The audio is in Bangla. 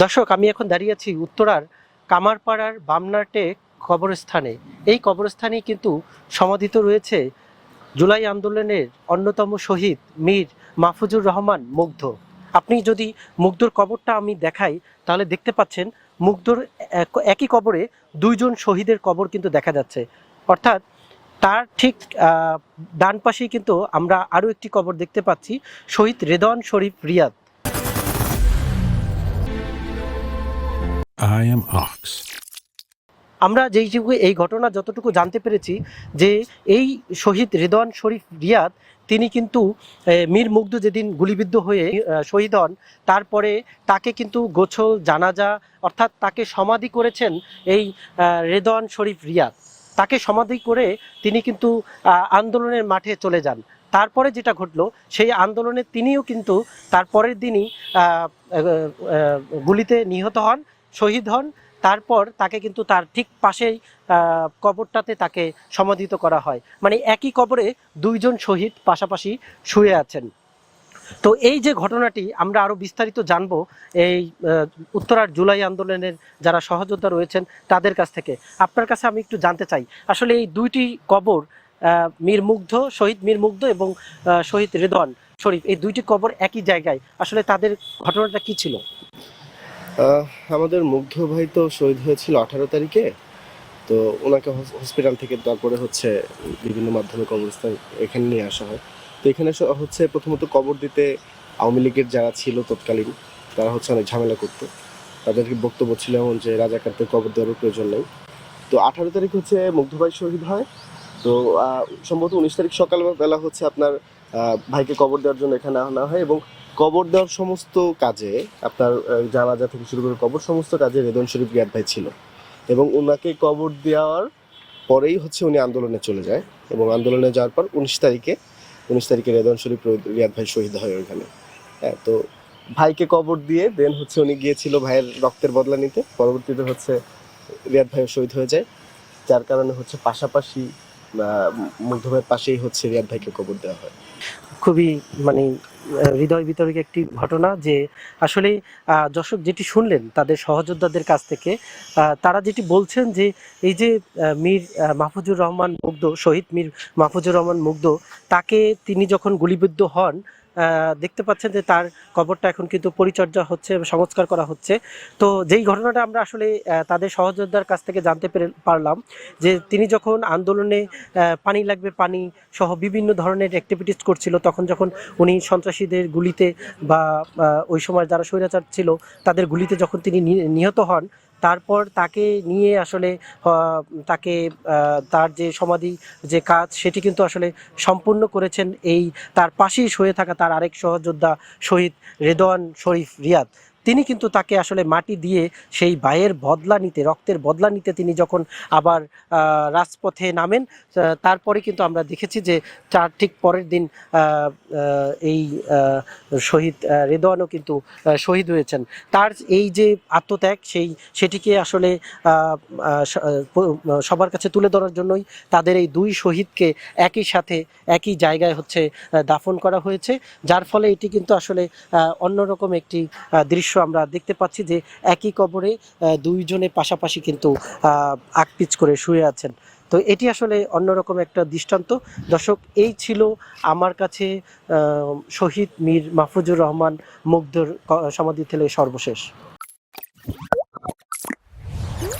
দর্শক, আমি এখন দাঁড়িয়ে আছি উত্তরার কামারপাড়ার বামনাটেক কবরস্থানে। এই কবরস্থানেই কিন্তু সমাধিত রয়েছে জুলাই আন্দোলনের অন্যতম শহীদ মীর মাহফুজুর রহমান মুগ্ধ। আপনি যদি মুগ্ধর কবরটা আমি দেখাই, তাহলে দেখতে পাচ্ছেন মুগ্ধর একই কবরে দুইজন শহীদের কবর কিন্তু দেখা যাচ্ছে। অর্থাৎ তার ঠিক ডান পাশেই কিন্তু আমরা আরও একটি কবর দেখতে পাচ্ছি, শহীদ রেদওয়ান শরীফ রিয়াদ। I am Ox. আমরা এই ঘটনা যতটুকু জানতে পেরেছি যে এই শহীদ রেদওয়ান শরীফ রিয়াদ তিনি কিন্তু মীর মুগ্ধ যেদিন গুলিবিদ্ধ হয়ে শহীদ হন, তারপরে তাকে কিন্তু গোসল জানাজা অর্থাৎ তাকে সমাধি করেছেন এই রেদওয়ান শরীফ রিয়াদ। তাকে সমাধি করে তিনি কিন্তু আন্দোলনের মাঠে চলে যান। তারপরে যেটা ঘটলো, সেই আন্দোলনে তিনিও কিন্তু তার পরের দিনই গুলিতে নিহত হন, শহীদ হন। তারপর তাকে কিন্তু তার ঠিক পাশেই কবরটাতে তাকে সমাধিত করা হয়। মানে একই কবরে দুইজন শহীদ পাশাপাশি শুয়ে আছেন। তো এই যে ঘটনাটি আমরা আরো বিস্তারিত জানবো এই উত্তরার জুলাই আন্দোলনের যারা সহযোদ্ধা রয়েছেন তাদের কাছ থেকে। আপনার কাছে আমি একটু জানতে চাই, আসলে এই দুইটি কবর মীর মুগ্ধ, শহীদ মীর মুগ্ধ এবং শহীদ রেদওয়ান শরীফ, এই দুইটি কবর একই জায়গায়, আসলে তাদের ঘটনাটা কি ছিল? আমাদের মুগ্ধ ভাই তো শহীদ হয়েছিল 18 তারিখে। তো ওনাকে হসপিটাল থেকে তারপরে হচ্ছে বিভিন্ন মাধ্যমে কবরস্থান এখানে নিয়ে আসা হয়। তো এখানে হচ্ছে প্রথমত কবর দিতে আওয়ামী লীগের যারা ছিল তৎকালীন, তারা হচ্ছে অনেক ঝামেলা করতো। তাদেরকে বক্তব্য ছিল এমন যে রাজাকারদের কবর দেওয়ার প্রয়োজন নেই। তো 18 তারিখ হচ্ছে মুগ্ধ ভাই শহীদ হয়। তো সম্ভবত 19 তারিখ সকালবেলা হচ্ছে আপনার ভাইকে কবর দেওয়ার জন্য এখানে আনা হয়, এবং কবর দেওয়ার সমস্ত কাজে আপনার জানাজা থেকে শুরু করে কবর সমস্ত কাজে রেদওয়ান শরীফ রিয়াদ ভাই ছিল। এবং ওনাকে কবর দেওয়ার পরেই হচ্ছে উনি আন্দোলনে চলে যায়, এবং আন্দোলনে যাওয়ার পর 19 তারিখে রেদওয়ান শরীফ রিয়াদ ভাই শহীদ হয় ওইখানে। হ্যাঁ, তো ভাইকে কবর দিয়ে দেন হচ্ছে উনি গিয়েছিল ভাইয়ের রক্তের বদলা নিতে। পরবর্তীতে হচ্ছে রিয়াদ ভাইও শহীদ হয়ে যায়, যার কারণে হচ্ছে পাশাপাশি মুগ্ধ ভাইয়ের পাশেই হচ্ছে রিয়াদ ভাইকে কবর দেওয়া হয়। খুবই মানে হৃদয় বিতরক একটি ঘটনা, যে আসলে দর্শক যেটি শুনলেন তাদের সহযোদ্ধাদের কাছ থেকে, তারা যেটি বলছেন যে এই যে মীর মাহফুজুর রহমান মুগ্ধ, শহীদ মীর মাহফুজুর রহমান মুগ্ধ, তাকে তিনি যখন গুলিবিদ্ধ হন, দেখতে পাচ্ছেন যে তার কবরটা এখন কিন্তু পরিচর্যা হচ্ছে, সংস্কার করা হচ্ছে। তো যেই ঘটনাটা আমরা আসলে তাদের সহযোদ্ধার কাছ থেকে জানতে পারলাম, যে তিনি যখন আন্দোলনে পানি লাগবে পানি সহ বিভিন্ন ধরনের অ্যাক্টিভিটিস করছিল, তখন যখন উনি সন্ত্রাসীদের গুলিতে বা ওই সময় যারা স্বৈরাচার ছিল তাদের গুলিতে যখন তিনি নিহত হন, তারপর তাকে নিয়ে আসলে তাকে তার যে সমাধি যে কাজ সেটি কিন্তু আসলে সম্পূর্ণ করেছেন এই তার পাশেই শুয়ে থাকা তার আরেক সহযোদ্ধা শহীদ রেদওয়ান শরীফ রিয়াদ। তিনি কিন্তু তাকে আসলে মাটি দিয়ে সেই ভাইয়ের বদলা নিতে, রক্তের বদলা নিতে তিনি যখন আবার রাজপথে নামেন, তারপরে কিন্তু আমরা দেখেছি যে তার ঠিক পরের দিন এই শহীদ রেদওয়ানও কিন্তু শহীদ হয়েছেন। তার এই যে আত্মত্যাগ সেটিকে আসলে সবার কাছে তুলে ধরার জন্যই তাদের এই দুই শহীদকে একই সাথে একই জায়গায় হচ্ছে দাফন করা হয়েছে, যার ফলে এটি কিন্তু আসলে অন্যরকম একটি দৃশ্য আমরা দেখতে পাচ্ছি, যে একই কবরে দুইজনে পাশাপাশি কিন্তু আকপিচ করে শুয়ে আছেন। তো এটি আসলে অন্যরকম একটা দৃষ্টান্ত। দর্শক, এই ছিল আমার কাছে শহীদ মীর মাহফুজুর রহমান মুগ্ধর সমাধি থেকে সর্বশেষ।